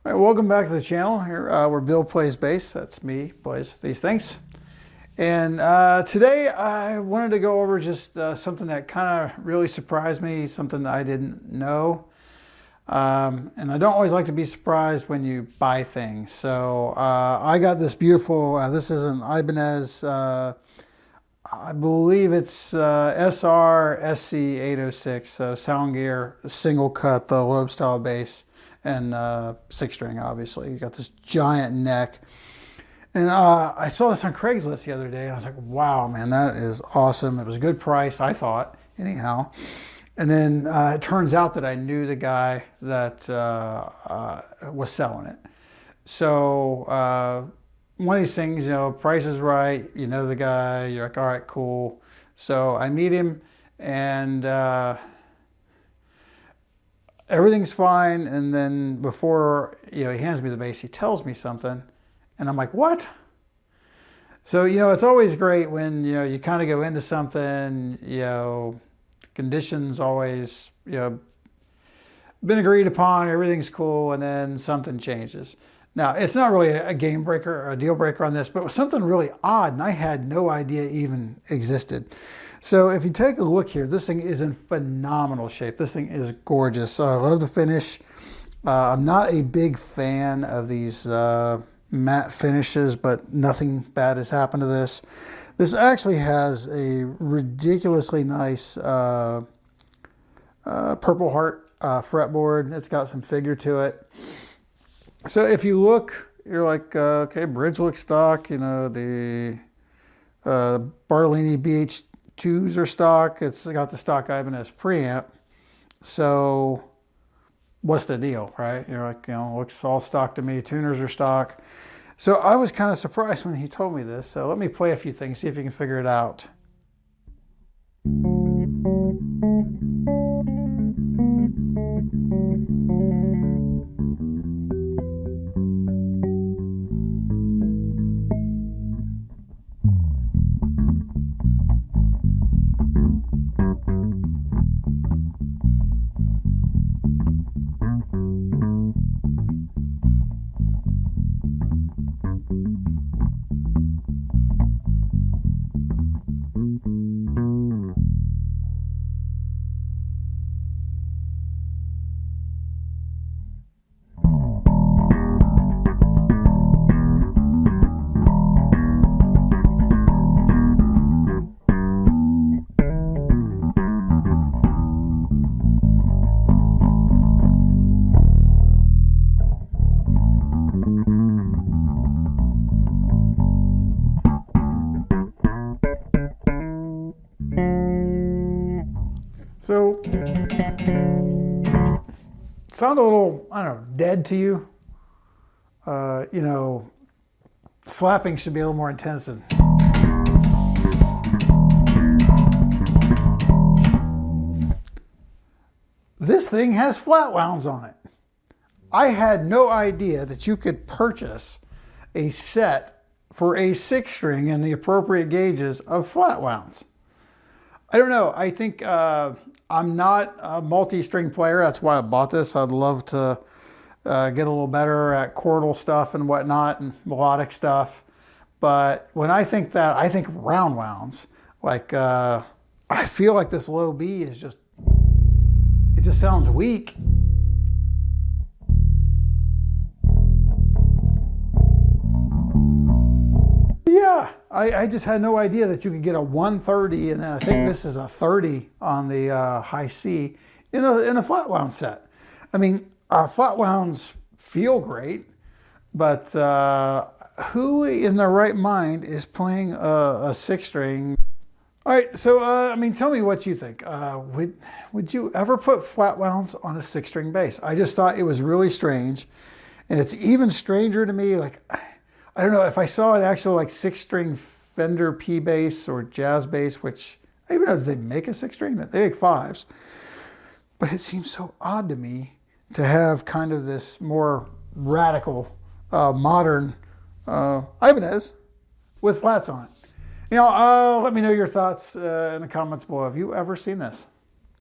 All right, welcome back to the channel. Here where Bill plays bass. That's me, plays these things. And today I wanted to go over just something that kind of really surprised me, something I didn't know. And I don't always like to be surprised when you buy things. So I got this beautiful, this is an Ibanez, I believe it's SRSC806, so sound gear, single cut, the lobe style bass, and six string, obviously. You got this giant neck. And I saw this on Craigslist the other day, and I was like, wow, man, that is awesome. It was a good price, I thought, anyhow. And then it turns out that I knew the guy that was selling it. So one of these things, you know, price is right, you know the guy, you're like, all right, cool. So I meet him, and everything's fine. And then before, you know, he hands me the bass, he tells me something, and I'm like, what? So, you know, it's always great when, you know, you kind of go into something, you know, conditions always, you know, been agreed upon, everything's cool, and then something changes. Now, it's not really a game breaker or a deal breaker on this, but it was something really odd, and I had no idea even existed. So if you take a look here, this thing is in phenomenal shape. This thing is gorgeous. I love the finish. I'm not a big fan of these matte finishes, but nothing bad has happened to this. This actually has a ridiculously nice Purple Heart fretboard. It's got some figure to it. So if you look, you're like, okay, bridge looks stock. You know, the Bartolini BH2s are stock. It's got the stock Ibanez preamp. So what's the deal, right? You're like, you know, looks all stock to me. Tuners are stock. So I was kind of surprised when he told me this. So let me play a few things, see if you can figure it out. So, sound a little, I don't know, dead to you? You know, slapping should be a little more intense. This thing has flat wounds on it. I had no idea that you could purchase a set for a six string in the appropriate gauges of flat wounds. I don't know. I think I'm not a multi-string player. That's why I bought this. I'd love to get a little better at chordal stuff and whatnot and melodic stuff. But when I think that, I think round wounds. Like, I feel like this low B is just, it just sounds weak. Yeah, I just had no idea that you could get a 130, and then I think this is a 30 on the high C in a flat wound set. I mean, flat wounds feel great, but who in their right mind is playing a six string? All right, so I mean, tell me what you think. Would you ever put flat wounds on a six string bass? I just thought it was really strange, and it's even stranger to me. Like, I don't know if I saw an actual like six string Fender P bass or jazz bass, which I even know if they make a six string, that they make fives. But it seems so odd to me to have kind of this more radical, modern Ibanez with flats on it. You know, let me know your thoughts in the comments below. Have you ever seen this?